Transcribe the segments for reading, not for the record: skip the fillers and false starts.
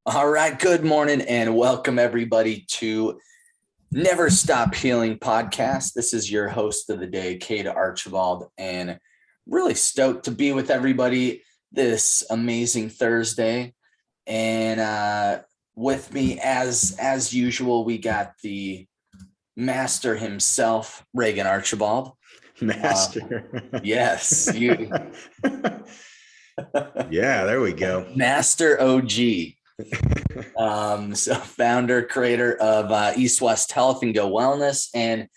All right, good morning and welcome everybody to Never Stop Healing podcast. This is your host of the day, Cade Archibald, and really stoked to be with everybody this amazing Thursday. And with me, as usual, we got the master himself, Regan Archibald. Master. Yes, you. Yeah, there we go. Master OG. So founder, creator of East West Health and Go Wellness, and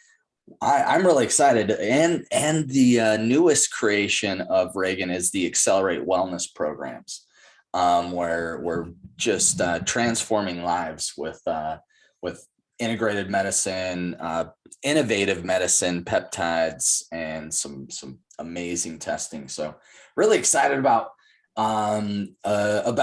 I'm really excited. And the newest creation of Regan is the Accelerate Wellness programs, where we're just transforming lives with integrated medicine, innovative medicine, peptides, and some amazing testing. So really excited about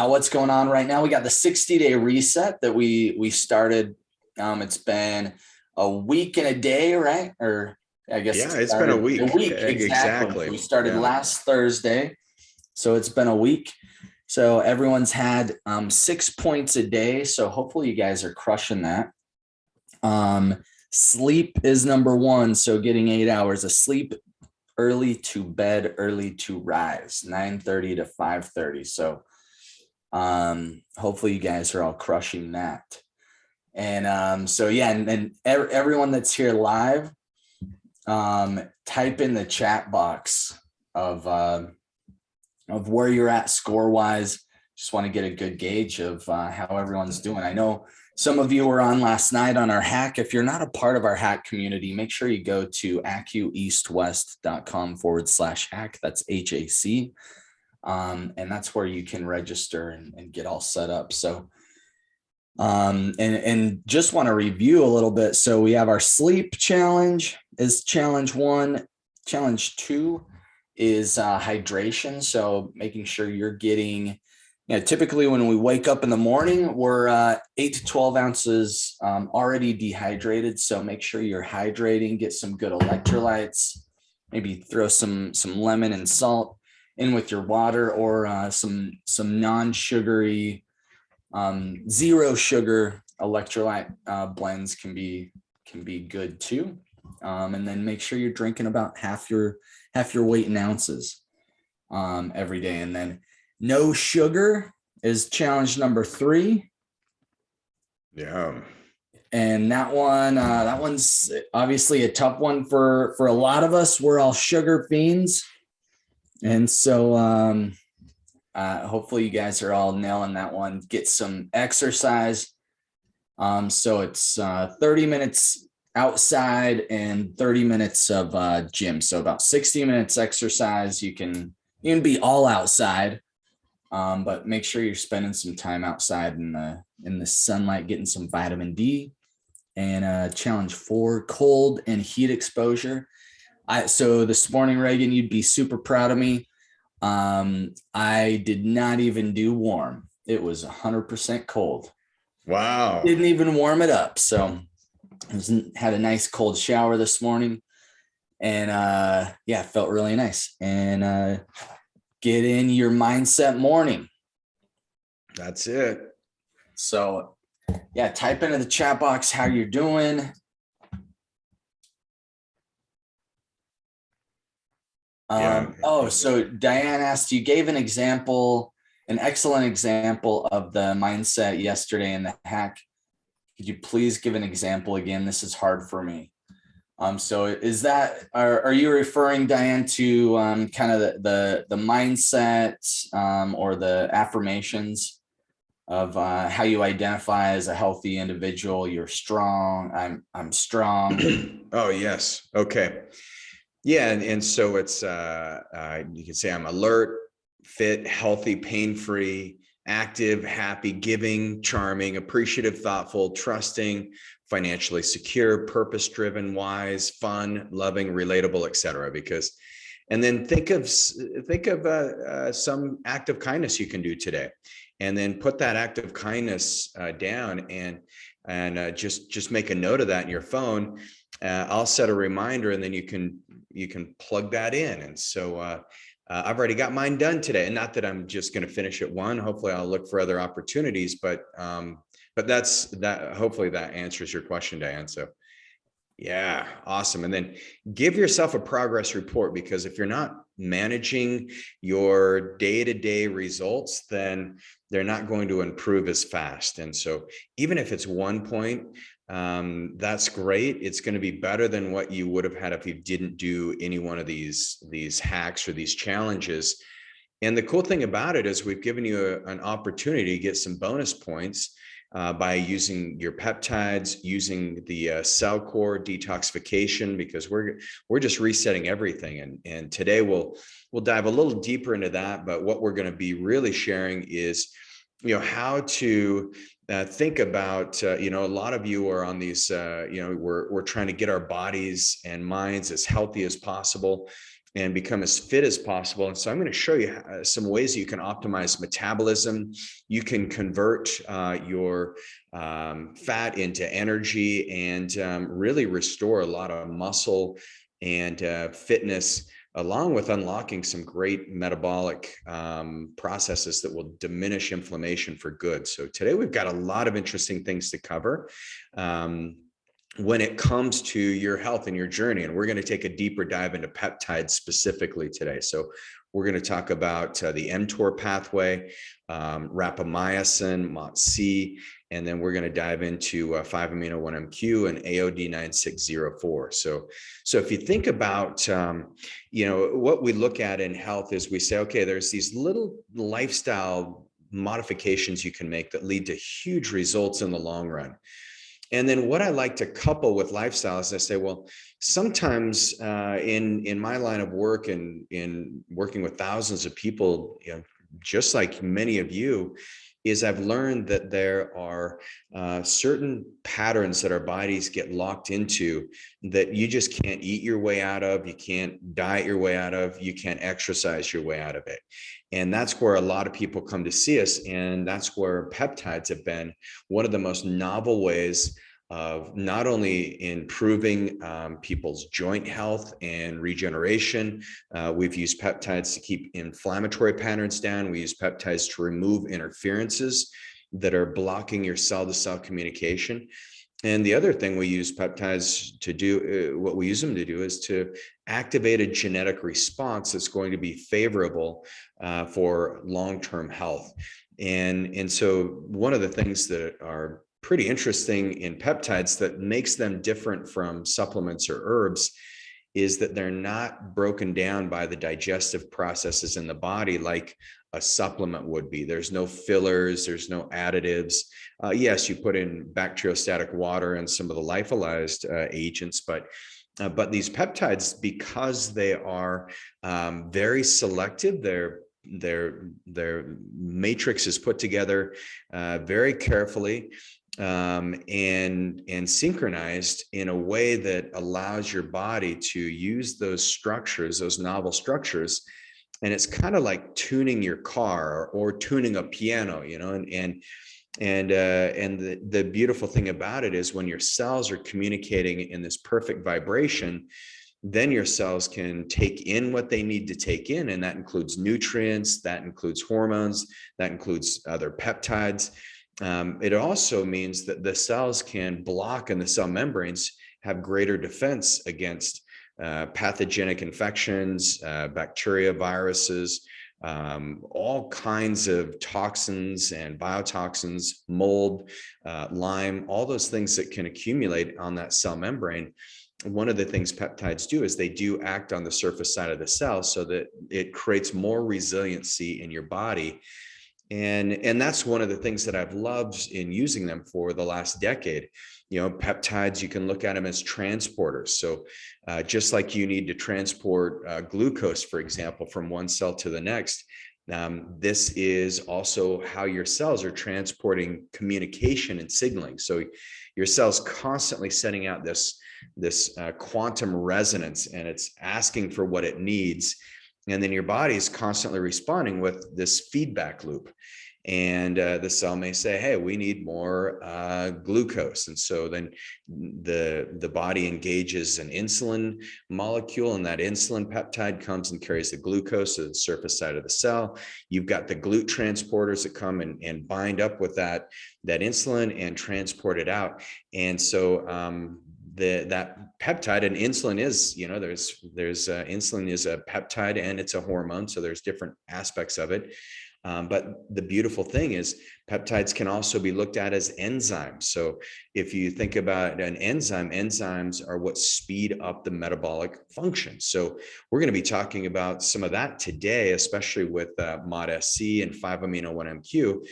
what's going on right now. We got the 60-day reset that we started. It's been a week and a day, right? Or I guess it's been a week. Exactly. We started last Thursday, so it's been a week. So everyone's had 6 points a day. So hopefully you guys are crushing that. Sleep is number one. So getting 8 hours of sleep. Early to bed, early to rise, 9:30 to 5:30. So hopefully you guys are all crushing that. And and everyone that's here live, type in the chat box of where you're at score wise. Just want to get a good gauge of how everyone's doing. I know some of you were on last night on our hack. If you're not a part of our hack community, make sure you go to acueastwest.com/hack. That's HAC. And that's where you can register and get all set up. So, and just want to review a little bit. So we have our sleep challenge is challenge 1. Challenge 2 is hydration. So making sure you're getting, typically when we wake up in the morning, we're 8 to 12 ounces already dehydrated. So make sure you're hydrating, get some good electrolytes, maybe throw some lemon and salt in with your water, or some non-sugary, zero sugar electrolyte blends can be good too. And then make sure you're drinking about half your weight in ounces every day. And then no sugar is challenge number 3. Yeah. And that one's obviously a tough one for a lot of us. We're all sugar fiends. And so hopefully you guys are all nailing that one. Get some exercise. So it's 30 minutes outside and 30 minutes of gym. So about 60 minutes exercise. You can be all outside. But make sure you're spending some time outside in the sunlight, getting some vitamin D. And challenge 4, cold and heat exposure. So this morning, Regan, you'd be super proud of me. I did not even do warm. It was 100% cold. Wow. Didn't even warm it up. So had a nice cold shower this morning, and it felt really nice. And get in your mindset morning. That's it. So type into the chat box how you're doing. So Diane asked, you gave an excellent example of the mindset yesterday in the hack. Could you please give an example again? This is hard for me. So is that, are you referring, Diane, to kind of the mindset or the affirmations of how you identify as a healthy individual? You're strong. I'm strong. Oh, yes. Okay. Yeah. And so it's, you can say I'm alert, fit, healthy, pain-free, active, happy, giving, charming, appreciative, thoughtful, trusting, financially secure, purpose-driven, wise, fun, loving, relatable, etc. And then think of some act of kindness you can do today, and then put that act of kindness down, and just make a note of that in your phone. I'll set a reminder, and then you can plug that in. And so I've already got mine done today, and not that I'm just going to finish at one. Hopefully I'll look for other opportunities, but that's that. Hopefully that answers your question, Diane. So yeah, awesome. And then give yourself a progress report, because if you're not managing your day-to-day results, then they're not going to improve as fast. And so even if it's 1 point, that's great. It's going to be better than what you would have had if you didn't do any one of these hacks or these challenges. And the cool thing about it is we've given you an opportunity to get some bonus points by using your peptides, using the cell core detoxification, because we're just resetting everything. And today we'll dive a little deeper into that. But what we're going to be really sharing is, how to think about, a lot of you are on these, we're trying to get our bodies and minds as healthy as possible and become as fit as possible. And so I'm going to show you some ways you can optimize metabolism. You can convert your fat into energy and really restore a lot of muscle and fitness, along with unlocking some great metabolic processes that will diminish inflammation for good. So today we've got a lot of interesting things to cover when it comes to your health and your journey. And we're going to take a deeper dive into peptides specifically today. So we're going to talk about the Mtor pathway, rapamycin, MOTS-c, and then we're going to dive into 5-amino-1-MQ and AOD 9604. So if you think about, what we look at in health is we say, okay, there's these little lifestyle modifications you can make that lead to huge results in the long run. And then what I like to couple with lifestyle is I say, well, sometimes in my line of work and in working with thousands of people, just like many of you, is I've learned that there are certain patterns that our bodies get locked into that you just can't eat your way out of, you can't diet your way out of, you can't exercise your way out of it. And that's where a lot of people come to see us. And that's where peptides have been one of the most novel ways of not only improving people's joint health and regeneration. We've used peptides to keep inflammatory patterns down. We use peptides to remove interferences that are blocking your cell-to-cell communication. And the other thing we use peptides to do, what we use them to do, is to activate a genetic response that's going to be favorable for long-term health. And so one of the things that are pretty interesting in peptides that makes them different from supplements or herbs is that they're not broken down by the digestive processes in the body like a supplement would be. There's no fillers, there's no additives. Yes, you put in bacteriostatic water and some of the lyophilized agents, but these peptides, because they are very selective, their matrix is put together very carefully and synchronized in a way that allows your body to use those structures, those novel structures. And it's kind of like tuning your car or tuning a piano, and the beautiful thing about it is when your cells are communicating in this perfect vibration, then your cells can take in what they need to take in. And that includes nutrients, that includes hormones, that includes other peptides. It also means that the cells can block, and the cell membranes have greater defense against pathogenic infections, bacteria, viruses, all kinds of toxins and biotoxins, mold, Lyme, all those things that can accumulate on that cell membrane. One of the things peptides do is they do act on the surface side of the cell so that it creates more resiliency in your body. And that's one of the things that I've loved in using them for the last decade. Peptides, you can look at them as transporters. So just like you need to transport glucose, for example, from one cell to the next, this is also how your cells are transporting communication and signaling. So your cells constantly sending out this quantum resonance, and it's asking for what it needs. And then your body's constantly responding with this feedback loop. And the cell may say, hey, we need more glucose. And so then the body engages an insulin molecule, and that insulin peptide comes and carries the glucose to the surface side of the cell. You've got the GLUT transporters that come and bind up with that insulin and transport it out. And so that peptide, and insulin is, there's insulin is a peptide and it's a hormone. So there's different aspects of it. But the beautiful thing is peptides can also be looked at as enzymes. So if you think about an enzyme, enzymes are what speed up the metabolic function. So we're going to be talking about some of that today, especially with MOTS-c and 5-amino-1-MQ,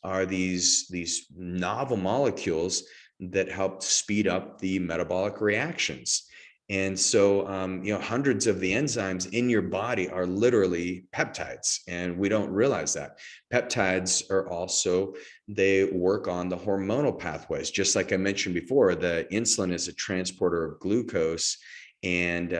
are these novel molecules that help speed up the metabolic reactions. And so, hundreds of the enzymes in your body are literally peptides, and we don't realize that. Peptides are also, they work on the hormonal pathways. Just like I mentioned before, the insulin is a transporter of glucose, and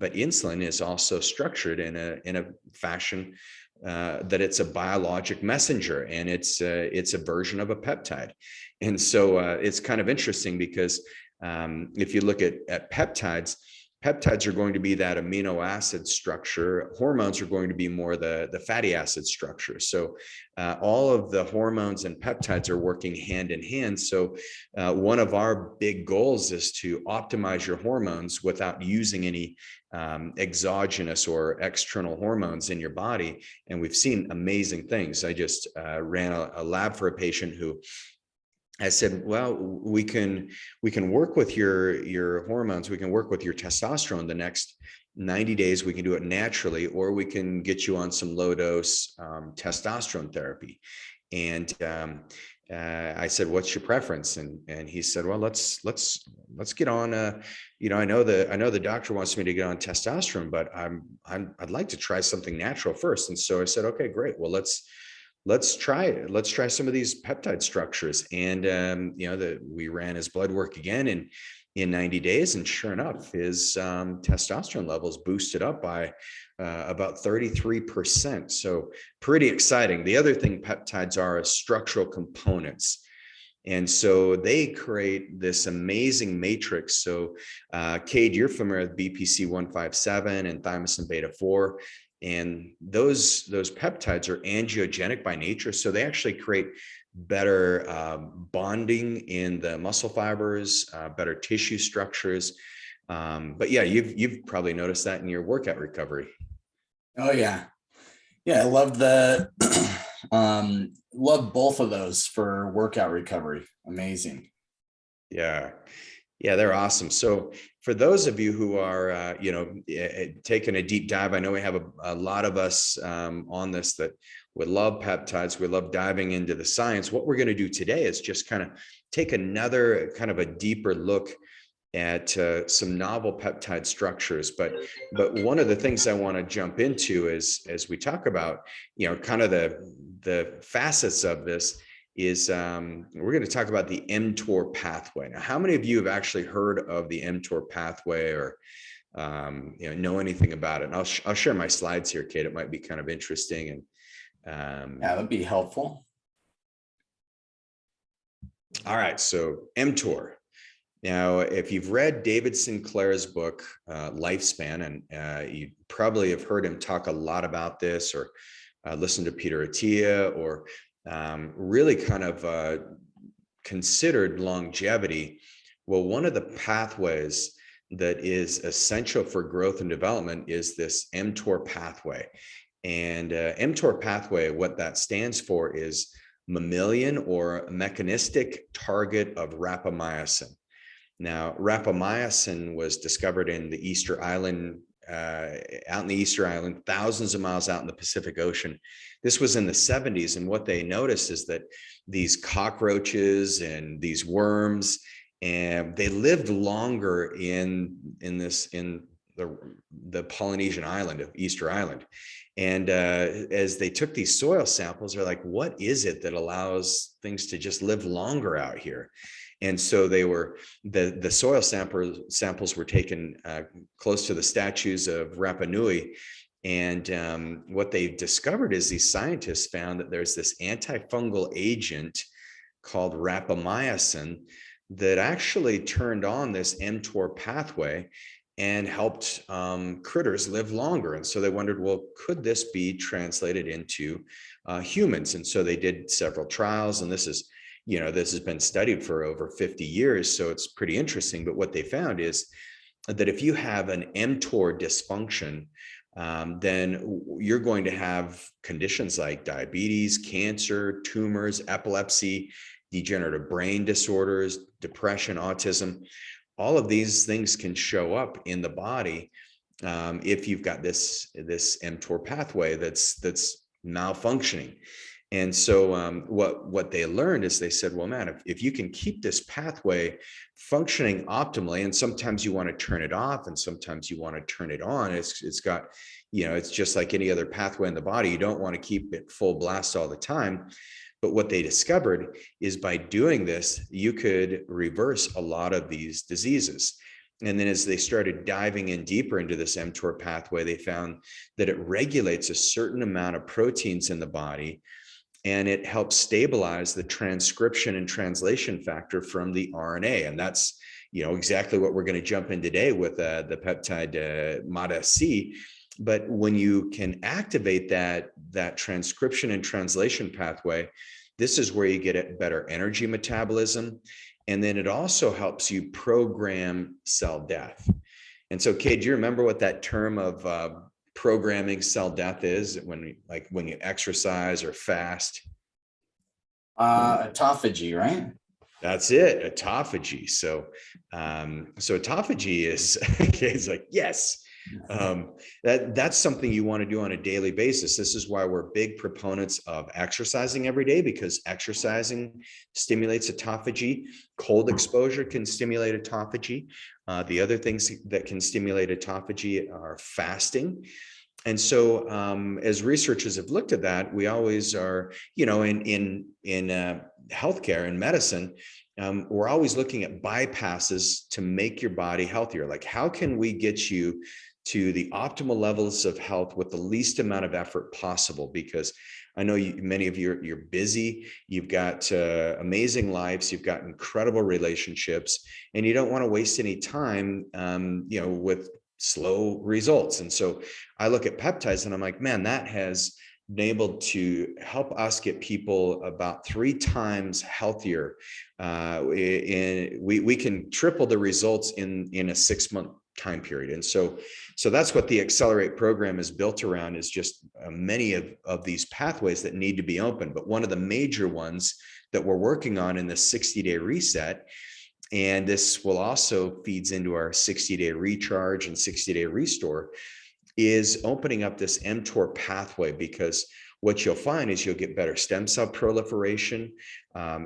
but insulin is also structured in a fashion that it's a biologic messenger, and it's a version of a peptide. And so it's kind of interesting because if you look at peptides, peptides are going to be that amino acid structure. Hormones are going to be more the fatty acid structure. So all of the hormones and peptides are working hand in hand. So one of our big goals is to optimize your hormones without using any exogenous or external hormones in your body. And we've seen amazing things. I just ran a lab for a patient who I said, well, we can work with your hormones. We can work with your testosterone the next 90 days. We can do it naturally, or we can get you on some low dose testosterone therapy. And I said, what's your preference? And he said, well, let's get on. I know the doctor wants me to get on testosterone, but I'd like to try something natural first. And so I said, okay, great. Well, let's try it. Let's try some of these peptide structures. And, we ran his blood work again in 90 days. And sure enough, his testosterone levels boosted up by about 33%. So pretty exciting. The other thing peptides are is structural components. And so they create this amazing matrix. So Cade, you're familiar with BPC 157 and thymosin beta 4. And those peptides are angiogenic by nature. So they actually create better bonding in the muscle fibers, better tissue structures. But yeah, you've probably noticed that in your workout recovery. Oh yeah. Yeah. I love love both of those for workout recovery. Amazing. Yeah. Yeah, they're awesome. So for those of you who are, taking a deep dive, I know we have a lot of us on this that would love peptides. We love diving into the science. What we're going to do today is just kind of take another kind of a deeper look at some novel peptide structures. But one of the things I want to jump into is, as we talk about, kind of the facets of this, is we're going to talk about the Mtor pathway. Now, how many of you have actually heard of the Mtor pathway or know anything about it? And I'll share my slides here, Cade. It might be kind of interesting. And yeah, that'd be helpful. All right, so Mtor. Now, if you've read David Sinclair's book, Lifespan, and you probably have heard him talk a lot about this, or listen to Peter Attia, or really kind of considered longevity. Well, one of the pathways that is essential for growth and development is this Mtor pathway. And Mtor pathway, what that stands for is mammalian or mechanistic target of rapamycin. Now, rapamycin was discovered in the Easter Island, out in the Easter Island, thousands of miles out in the Pacific Ocean. This was in the 70s. And what they noticed is that these cockroaches and these worms, and they lived longer in the Polynesian island of Easter Island. And as they took these soil samples, they're like, what is it that allows things to just live longer out here? And so they were, the soil samples were taken close to the statues of Rapa Nui. And what they've discovered is these scientists found that there's this antifungal agent called rapamycin that actually turned on this mTOR pathway and helped critters live longer. And so they wondered, well, could this be translated into humans? And so they did several trials, and this is, this has been studied for over 50 years. So it's pretty interesting. But what they found is that if you have an mTOR dysfunction, then you're going to have conditions like diabetes, cancer, tumors, epilepsy, degenerative brain disorders, depression, autism. All of these things can show up in the body if you've got this mTOR pathway that's malfunctioning. And so what they learned is they said, well, man, if you can keep this pathway functioning optimally, and sometimes you want to turn it off and sometimes you want to turn it on, it's got, it's just like any other pathway in the body. You don't want to keep it full blast all the time. But what they discovered is by doing this, you could reverse a lot of these diseases. And then as they started diving in deeper into this mTOR pathway, they found that it regulates a certain amount of proteins in the body, and it helps stabilize the transcription and translation factor from the RNA. And that's, exactly what we're going to jump in today with the peptide MOTS-c. But when you can activate that transcription and translation pathway, this is where you get a better energy metabolism. And then it also helps you program cell death. And so, Cade, do you remember what that term of programming cell death is when you exercise or fast? Autophagy, right? That's it, autophagy. So autophagy is, it's like, yes. That's something you want to do on a daily basis. This is why we're big proponents of exercising every day, because exercising stimulates autophagy. Cold exposure can stimulate autophagy. The other things that can stimulate autophagy are fasting. And so as researchers have looked at that, we always are, in healthcare and medicine, we're always looking at bypasses to make your body healthier. Like, how can we get you to the optimal levels of health with the least amount of effort possible? Because I know many of you, you're busy, you've got amazing lives, you've got incredible relationships, and you don't want to waste any time, with slow results. And so I look at peptides and I'm like, man, that has been able to help us get people about 3 times healthier. We can triple the results in a 6-month time period. And so that's what the Accelerate program is built around, is just many of these pathways that need to be open. But one of the major ones that we're working on in the 60-day reset, and this will also feeds into our 60-day recharge and 60-day restore, is opening up this mTOR pathway. Because what you'll find is you'll get better stem cell proliferation.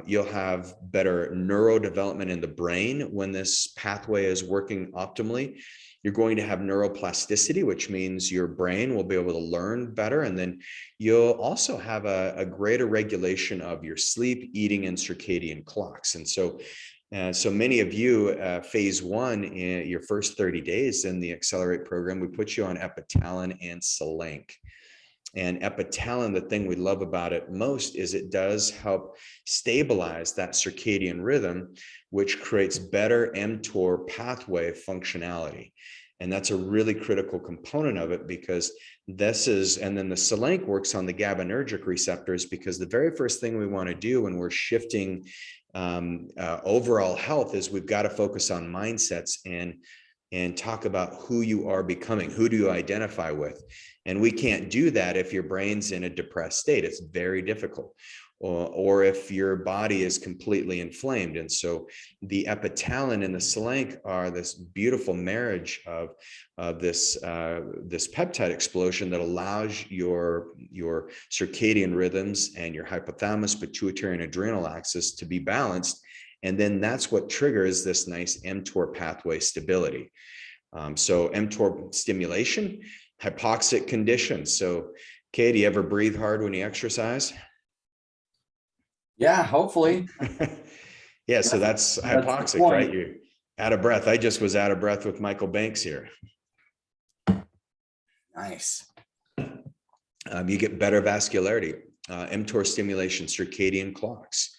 You'll have better neurodevelopment in the brain when this pathway is working optimally. You're going to have neuroplasticity, which means your brain will be able to learn better. And then you'll also have a greater regulation of your sleep, eating, and circadian clocks. And so many of you, phase 1, in your first 30 days in the Accelerate program, we put you on epitalin and Selenk. And epitalin, the thing we love about it most is it does help stabilize that circadian rhythm, which creates better mTOR pathway functionality. And that's a really critical component of it, because and then the Selenk works on the GABAergic receptors, because the very first thing we want to do when we're shifting overall health is we've got to focus on mindsets and talk about who you are becoming. Who do you identify with? And we can't do that if your brain's in a depressed state. It's very difficult. Or if your body is completely inflamed. And so the epitalin and the Selenk are this beautiful marriage of this peptide explosion that allows your circadian rhythms and your hypothalamus, pituitary, and adrenal axis to be balanced. And then that's what triggers this nice mTOR pathway stability. So mTOR stimulation, hypoxic conditions. So, Cade, do you ever breathe hard when you exercise? Yeah, hopefully. Yeah, so that's hypoxic, right? You're out of breath. I just was out of breath with Michael Banks here. Nice. You get better vascularity. Mtor stimulation, circadian clocks.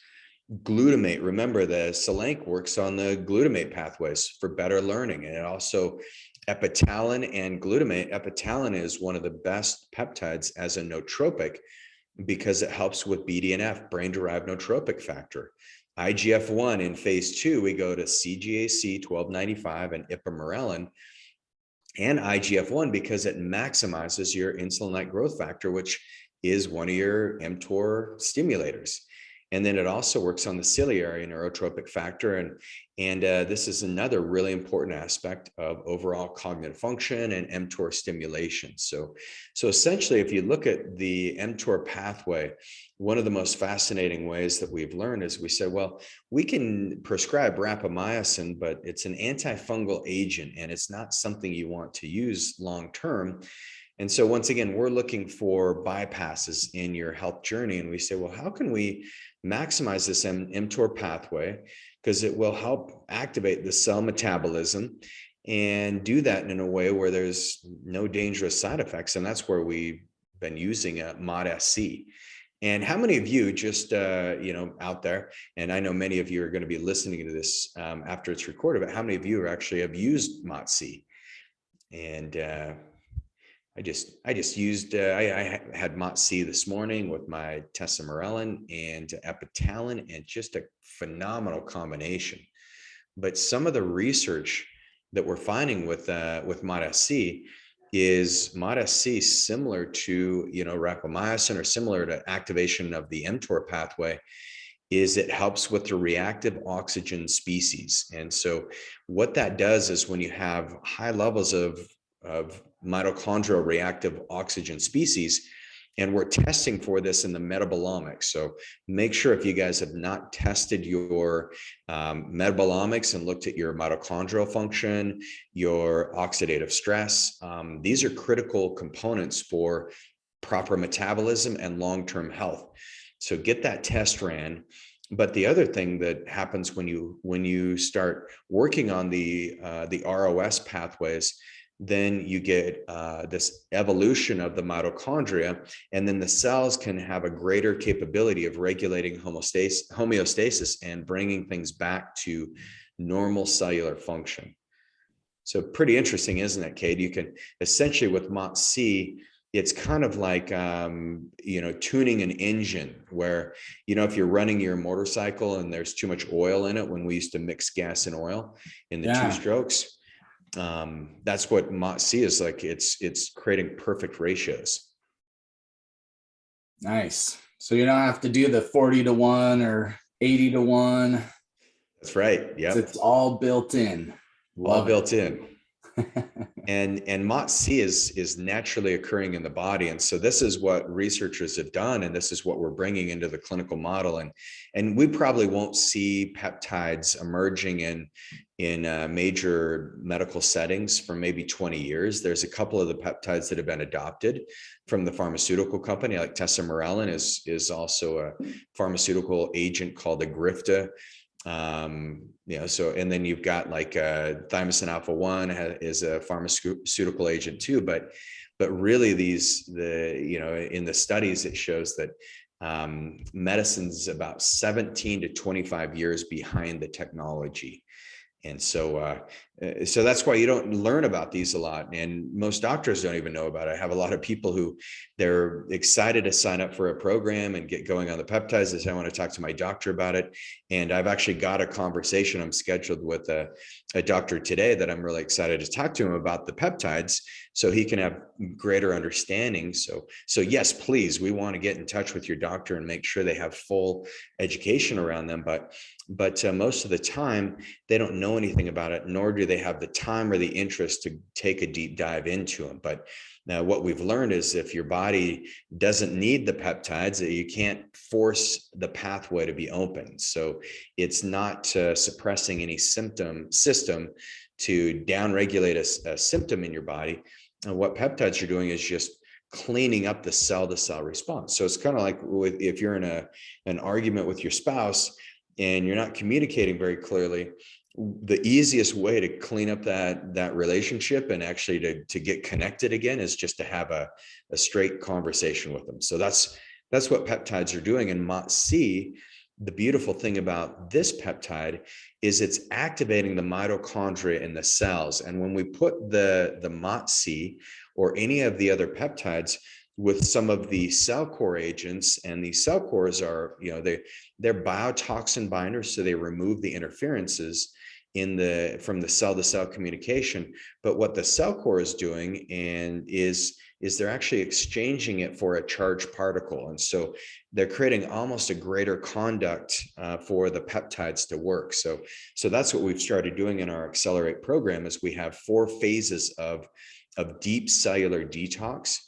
Glutamate, remember the Selenk works on the glutamate pathways for better learning. And it also epitalin and glutamate. Epitalin is one of the best peptides as a nootropic because it helps with BDNF, brain-derived nootropic factor. IGF-1 in phase 2, we go to CGAC 1295 and ipamorelin, and IGF-1 because it maximizes your insulin-like growth factor, which is one of your mTOR stimulators. And then it also works on the ciliary neurotropic factor. And this is another really important aspect of overall cognitive function and mTOR stimulation. So essentially, if you look at the mTOR pathway, one of the most fascinating ways that we've learned is we said, well, we can prescribe rapamycin, but it's an antifungal agent and it's not something you want to use long-term. And so once again, we're looking for bypasses in your health journey. And we say, well, how can we maximize this mTOR pathway? Because it will help activate the cell metabolism and do that in a way where there's no dangerous side effects. And that's where we've been using MOTS-c. And how many of you just, out there, and I know many of you are going to be listening to this after it's recorded, but how many of you actually have used MOTS-c? And I had MOTS-c this morning with my tesamorelin and epitalin, and just a phenomenal combination. But some of the research that we're finding with MOTS-c is MOTS-c similar to rapamycin, or similar to activation of the mTOR pathway, is it helps with the reactive oxygen species. And so what that does is when you have high levels of mitochondrial reactive oxygen species, and we're testing for this in the metabolomics. So make sure, if you guys have not tested your metabolomics and looked at your mitochondrial function, your oxidative stress, these are critical components for proper metabolism and long-term health. So get that test ran. But the other thing that happens when you start working on the ROS pathways, then you get this evolution of the mitochondria, and then the cells can have a greater capability of regulating homeostasis and bringing things back to normal cellular function. So pretty interesting, isn't it, Cade? You can essentially, with MOTS-c, it's kind of like, tuning an engine where, if you're running your motorcycle and there's too much oil in it, when we used to mix gas and oil in the two strokes, that's what MOTS-c is like. It's creating perfect ratios. Nice. So you don't have to do the 40-to-1 or 80-to-1. That's right. Yeah. It's all built in. All built in. And MOTS-c is naturally occurring in the body. And so this is what researchers have done, and this is what we're bringing into the clinical model. And we probably won't see peptides emerging in major medical settings for maybe 20 years. There's a couple of the peptides that have been adopted from the pharmaceutical company, like tesamorelin is also a pharmaceutical agent called Agrifta. And then you've got like thymosin alpha 1 is a pharmaceutical agent too, but really in the studies, it shows that medicine's about 17 to 25 years behind the technology. And so that's why you don't learn about these a lot. And most doctors don't even know about it. I have a lot of people who they're excited to sign up for a program and get going on the peptides. They say, I want to talk to my doctor about it. And I've actually got a conversation. I'm scheduled with a doctor today that I'm really excited to talk to him about the peptides so he can have greater understanding. So yes, please, we want to get in touch with your doctor and make sure they have full education around them. But most of the time, they don't know anything about it, nor do they have the time or the interest to take a deep dive into them. But now what we've learned is if your body doesn't need the peptides, you can't force the pathway to be open. So it's not suppressing any system to downregulate a symptom in your body. And what peptides are doing is just cleaning up the cell-to-cell response. So it's kind of like if you're in an argument with your spouse and you're not communicating very clearly, the easiest way to clean up that relationship and actually to get connected again is just to have a straight conversation with them. So that's what peptides are doing. And MOTS-c, the beautiful thing about this peptide is it's activating the mitochondria in the cells. And when we put the MOTS-c or any of the other peptides with some of the cell core agents, and these cell cores are, they're biotoxin binders, so they remove the interferences from the cell to cell communication. But what the cell core is doing is they're actually exchanging it for a charged particle. And so they're creating almost a greater conduct for the peptides to work. So that's what we've started doing in our Accelerate program, is we have 4 phases of deep cellular detox.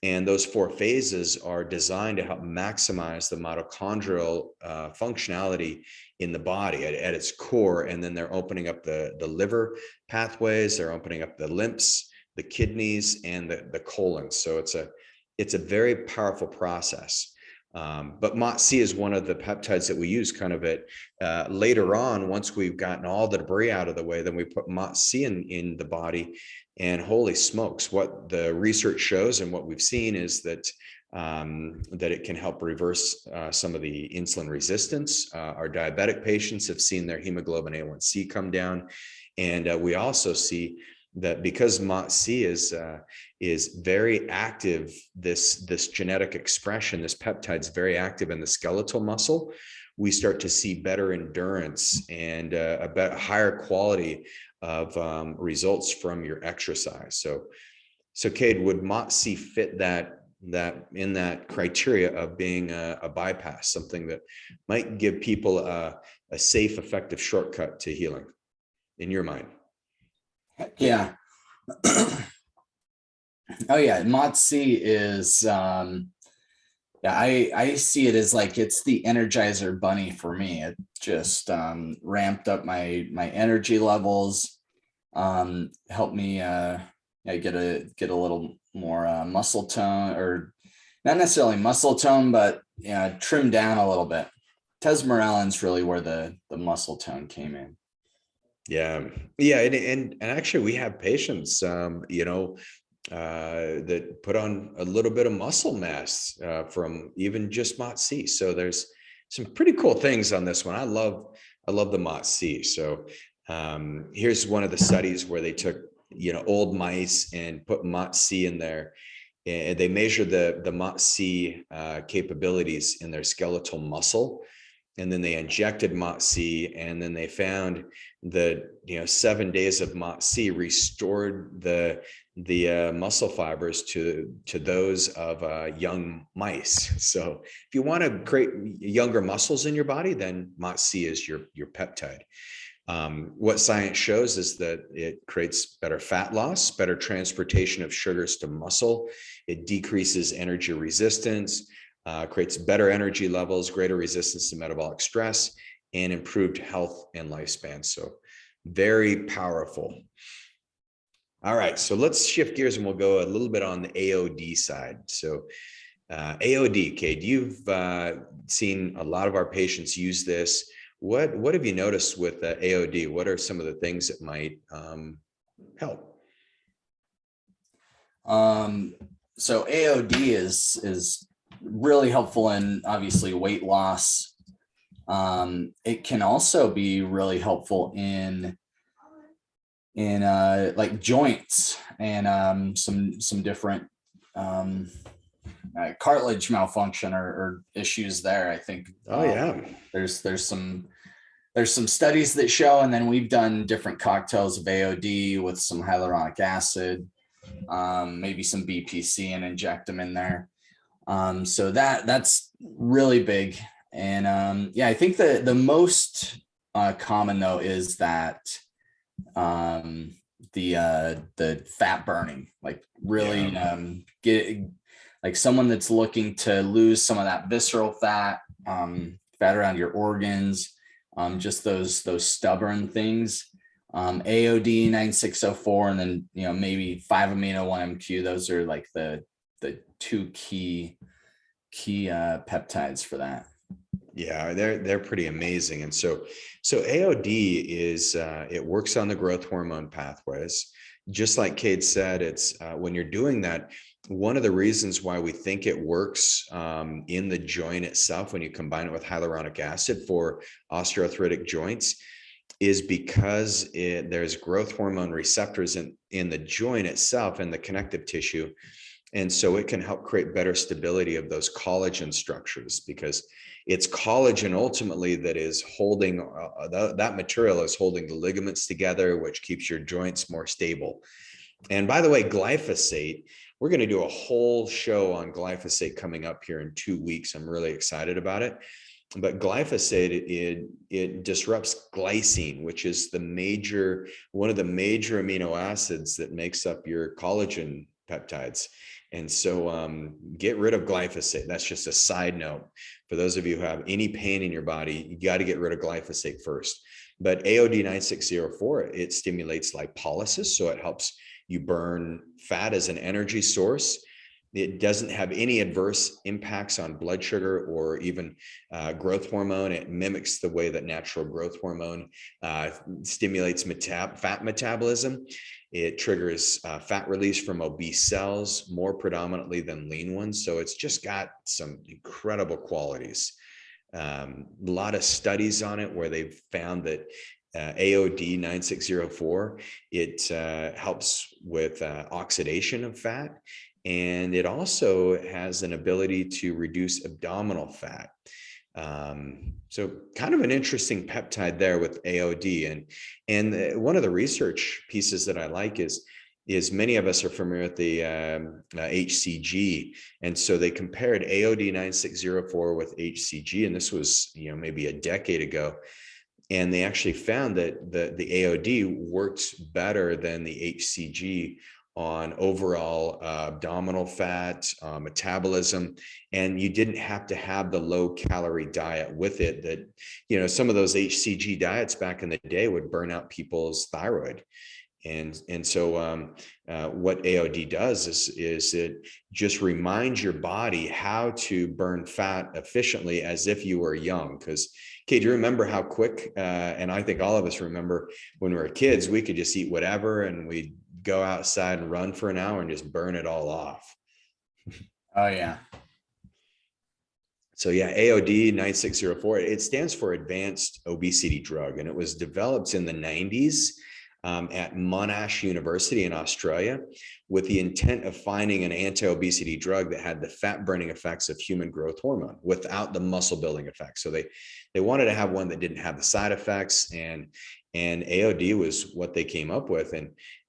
And those 4 phases are designed to help maximize the mitochondrial functionality in the body at its core. And then they're opening up the liver pathways, they're opening up the lymphs, the kidneys, and the colon. So it's a very powerful process. But MOTS-c is one of the peptides that we use kind of at later on. Once we've gotten all the debris out of the way, then we put MOTS-c in the body. And holy smokes, what the research shows and what we've seen is that it can help reverse some of the insulin resistance. Our diabetic patients have seen their hemoglobin A1C come down. And we also see that because MOTS-c is very active, this genetic expression, this peptide is very active in the skeletal muscle, we start to see better endurance and a higher quality of results from your exercise. So Cade, would MOTS-c fit that in that criteria of being a bypass, something that might give people a safe, effective shortcut to healing, in your mind? Yeah. Oh yeah, MOTS-c is I see it as like it's the Energizer Bunny for me. It just ramped up my energy levels, helped me get a little more muscle tone, or not necessarily muscle tone, but trim down a little bit. Tesmorellin's really where the muscle tone came in. Yeah. And actually we have patients, that put on a little bit of muscle mass from even just MOTS-c. So there's some pretty cool things on this one. I love the MOTS-c. So here's one of the studies where they took old mice and put MOTS-c in there, and they measured the MOTS-c capabilities in their skeletal muscle. And then they injected MOTS-c, and then they found that 7 days of MOTS-c restored the muscle fibers to those of young mice. So if you want to create younger muscles in your body, then MOTS-c is your peptide. What science shows is that it creates better fat loss, better transportation of sugars to muscle. It decreases energy resistance, creates better energy levels, greater resistance to metabolic stress, and improved health and lifespan. So very powerful. All right, so let's shift gears and we'll go a little bit on the AOD side. So AOD, Cade, you've seen a lot of our patients use this. What have you noticed with AOD? What are some of the things that might help? So AOD is really helpful in obviously weight loss. It can also be really helpful in like joints and some different cartilage malfunction or issues there. I think. Oh yeah. There's some studies that show, and then we've done different cocktails of AOD with some hyaluronic acid, maybe some BPC, and inject them in there. So that's really big. And I think the most common though is that the fat burning, like really get like someone that's looking to lose some of that visceral fat, fat around your organs, just those stubborn things. AOD 9604, and then maybe 5-amino-1-MQ. Those are like the two key peptides for that. Yeah, they're pretty amazing. And so AOD is it works on the growth hormone pathways. Just like Cade said, it's when you're doing that, one of the reasons why we think it works in the joint itself when you combine it with hyaluronic acid for osteoarthritic joints is because there's growth hormone receptors in the joint itself and the connective tissue. And so it can help create better stability of those collagen structures, because it's collagen ultimately that is holding that material is holding the ligaments together, which keeps your joints more stable. And by the way, glyphosate, we're going to do a whole show on glyphosate coming up here in 2 weeks. I'm really excited about it. But glyphosate, it disrupts glycine, which is one of the major amino acids that makes up your collagen peptides. And so get rid of glyphosate. That's just a side note. For those of you who have any pain in your body, you got to get rid of glyphosate first. But AOD 9604, it stimulates lipolysis. So it helps you burn fat as an energy source. It doesn't have any adverse impacts on blood sugar or even growth hormone. It mimics the way that natural growth hormone stimulates fat metabolism. It triggers fat release from obese cells more predominantly than lean ones. So it's just got some incredible qualities. A lot of studies on it where they've found that AOD 9604, it helps with oxidation of fat. And it also has an ability to reduce abdominal fat. So kind of an interesting peptide there with AOD. And one of the research pieces that I like is many of us are familiar with the HCG. And so they compared AOD 9604 with HCG. And this was, maybe a decade ago. And they actually found that the AOD works better than the HCG on overall abdominal fat, metabolism, and you didn't have to have the low calorie diet with it that, some of those HCG diets back in the day would burn out people's thyroid. And so what AOD does is it just reminds your body how to burn fat efficiently as if you were young. Because, Kate, do you remember how quick, and I think all of us remember when we were kids, we could just eat whatever and we'd go outside and run for an hour and just burn it all off. Oh, yeah. So yeah, AOD 9604, it stands for Advanced Obesity Drug, and it was developed in the 90s at Monash University in Australia with the intent of finding an anti-obesity drug that had the fat-burning effects of human growth hormone without the muscle-building effects. So they wanted to have one that didn't have the side effects, and AOD was what they came up with.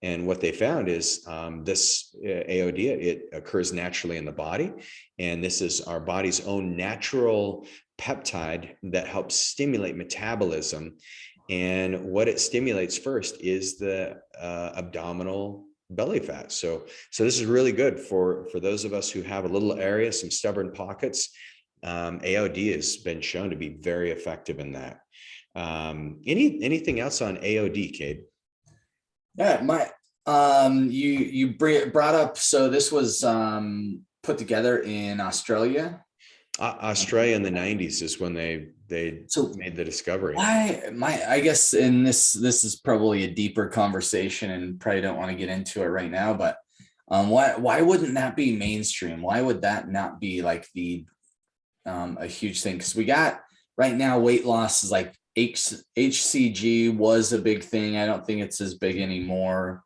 And what they found is this AOD, it occurs naturally in the body. And this is our body's own natural peptide that helps stimulate metabolism. And what it stimulates first is the abdominal belly fat. So this is really good for those of us who have a little area, some stubborn pockets. AOD has been shown to be very effective in that. Anything else on AOD, Cade? Yeah, you brought up, so this was put together in Australia. Australia in the 90s is when they made the discovery. I guess, and this is probably a deeper conversation and probably don't want to get into it right now, but why wouldn't that be mainstream? Why would that not be like a huge thing? Because we got right now weight loss is like HCG was a big thing. I don't think it's as big anymore.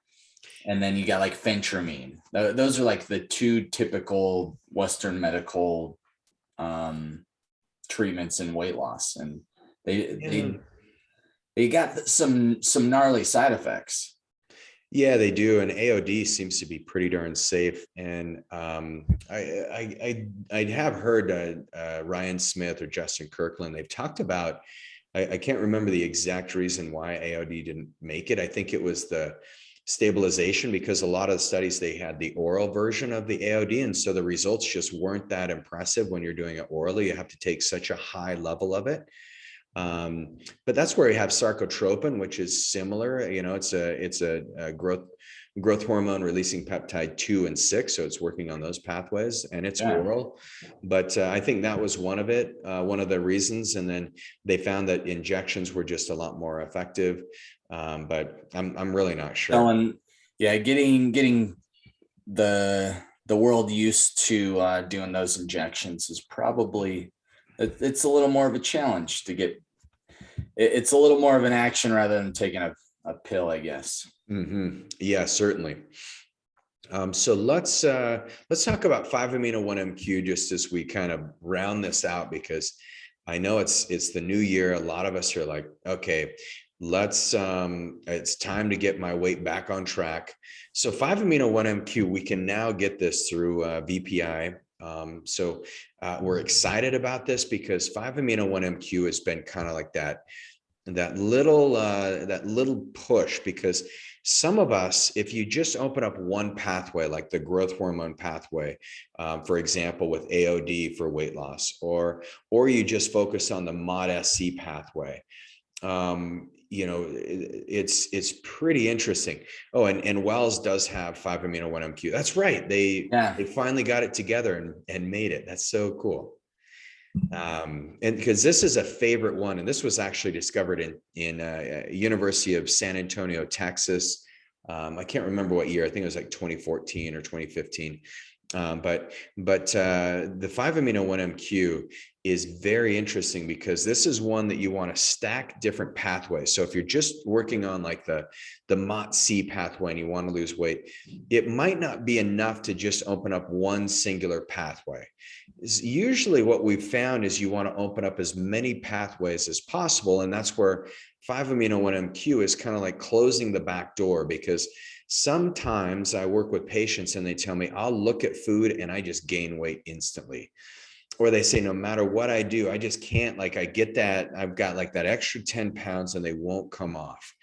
And then you got like phentermine. Those are like the two typical Western medical treatments in weight loss, and they got some gnarly side effects. Yeah, they do. And AOD seems to be pretty darn safe. And I have heard Ryan Smith or Justin Kirkland, they've talked about, I can't remember the exact reason why AOD didn't make it. I think it was the stabilization, because a lot of the studies, they had the oral version of the AOD. And so the results just weren't that impressive when you're doing it orally. You have to take such a high level of it. But that's where you have sarcotropin, which is similar. It's a growth growth hormone releasing peptide 2 and 6. So it's working on those pathways, and it's oral. But I think that was one of the reasons. And then they found that injections were just a lot more effective. But I'm really not sure. Getting the world used to doing those injections is probably, it's a little more of a challenge to get. It's a little more of an action rather than taking a pill, I guess. Yeah, certainly. So let's talk about 5-amino-1-MQ just as we kind of round this out, because I know it's the new year. A lot of us are like, okay, it's time to get my weight back on track. So 5-amino-1-MQ, we can now get this through VPI. So we're excited about this because 5-amino-1-MQ has been kind of like that little push, because some of us, if you just open up one pathway, like the growth hormone pathway, for example, with AOD for weight loss, or you just focus on the MOTS-c pathway, it's pretty interesting. Oh, and Wells does have 5-amino-1-MQ. That's right. They finally got it together and made it. That's so cool. And because this is a favorite one, and this was actually discovered in University of San Antonio, Texas. I can't remember what year. I think it was like 2014 or 2015. But the 5-amino-1-MQ is very interesting because this is one that you want to stack different pathways. So if you're just working on like the MOTS-c pathway and you want to lose weight, it might not be enough to just open up one singular pathway. Usually what we've found is you want to open up as many pathways as possible. And that's where 5-amino-1-MQ is kind of like closing the back door, because sometimes I work with patients and they tell me, I'll look at food and I just gain weight instantly. Or they say, no matter what I do, I just can't, like, I get that, I've got like that extra 10 pounds and they won't come off.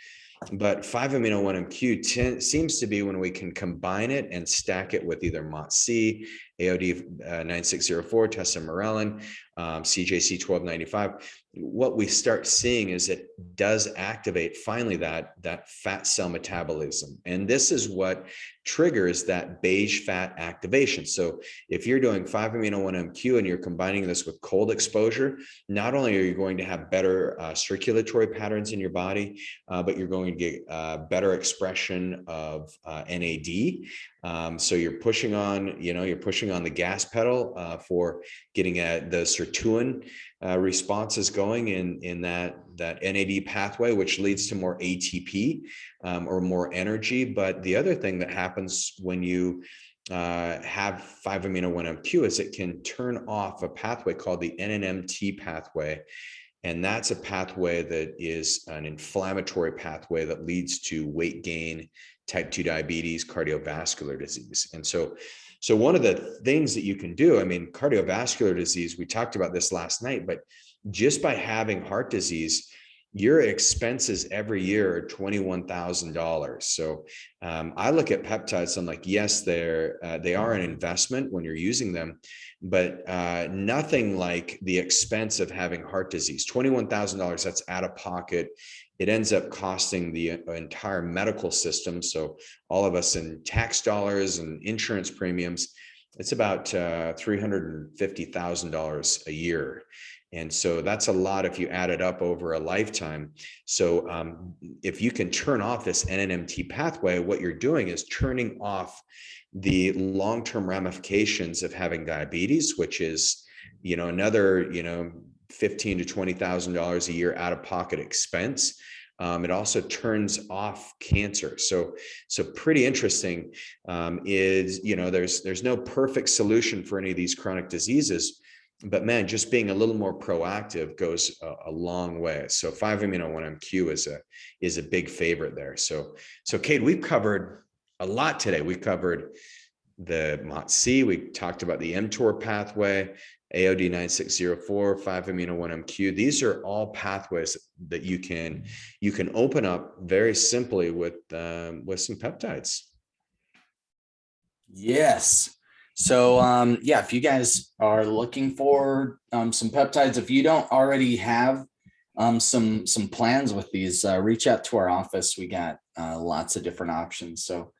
But 5-amino-1-MQ seems to be when we can combine it and stack it with either MOTS-c, AOD 9604, tesamorelin, CJC 1295. What we start seeing is it does activate finally that fat cell metabolism. And this is what triggers that beige fat activation. So if you're doing 5-amino-1-MQ and you're combining this with cold exposure, not only are you going to have better circulatory patterns in your body, but you're going to get better expression of NAD. So you're pushing on the gas pedal for getting the sirtuin responses going in that NAD pathway, which leads to more ATP or more energy. But the other thing that happens when you have 5-amino-1-MQ is it can turn off a pathway called the NNMT pathway. And that's a pathway that is an inflammatory pathway that leads to weight gain, type 2 diabetes, cardiovascular disease. And so one of the things that you can do, I mean, cardiovascular disease, we talked about this last night, but just by having heart disease, your expenses every year are $21,000. So I look at peptides, I'm like, yes, they are an investment when you're using them, but nothing like the expense of having heart disease. $21,000, that's out of pocket. It ends up costing the entire medical system. So all of us in tax dollars and insurance premiums, it's about $350,000 a year. And so that's a lot if you add it up over a lifetime. So if you can turn off this NNMT pathway, what you're doing is turning off the long-term ramifications of having diabetes, which is, another, $15,000 to $20,000 a year out of pocket expense. It also turns off cancer. So pretty interesting is, there's no perfect solution for any of these chronic diseases, but man, just being a little more proactive goes a long way. So 5-amino-1-MQ is a big favorite there. So Cade, we've covered a lot today. We covered the MOTS-c, we talked about the Mtor pathway, AOD 9604, 5-amino-1-MQ. These are all pathways that you can open up very simply with some peptides. Yes. So if you guys are looking for some peptides, if you don't already have some plans with these, reach out to our office. We got lots of different options. So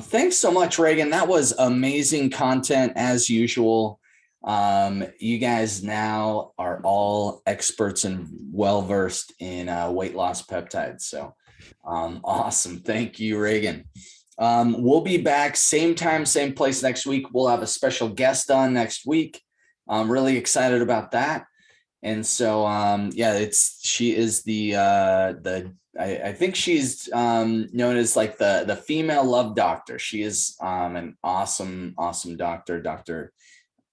Thanks so much, Reagan. That was amazing content as usual. You guys now are all experts and well-versed in weight loss peptides. So awesome. Thank you, Reagan. We'll be back same time, same place next week. We'll have a special guest on next week. I'm really excited about that. And so, yeah, she is I think she's known as like the female love doctor. She is an awesome doctor, Dr.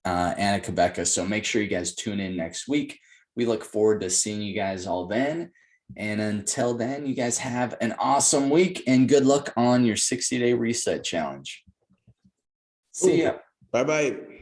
Anna Quebeca. So make sure you guys tune in next week. We look forward to seeing you guys all then. And until then, you guys have an awesome week and good luck on your 60-day reset challenge. See ya. Bye-bye.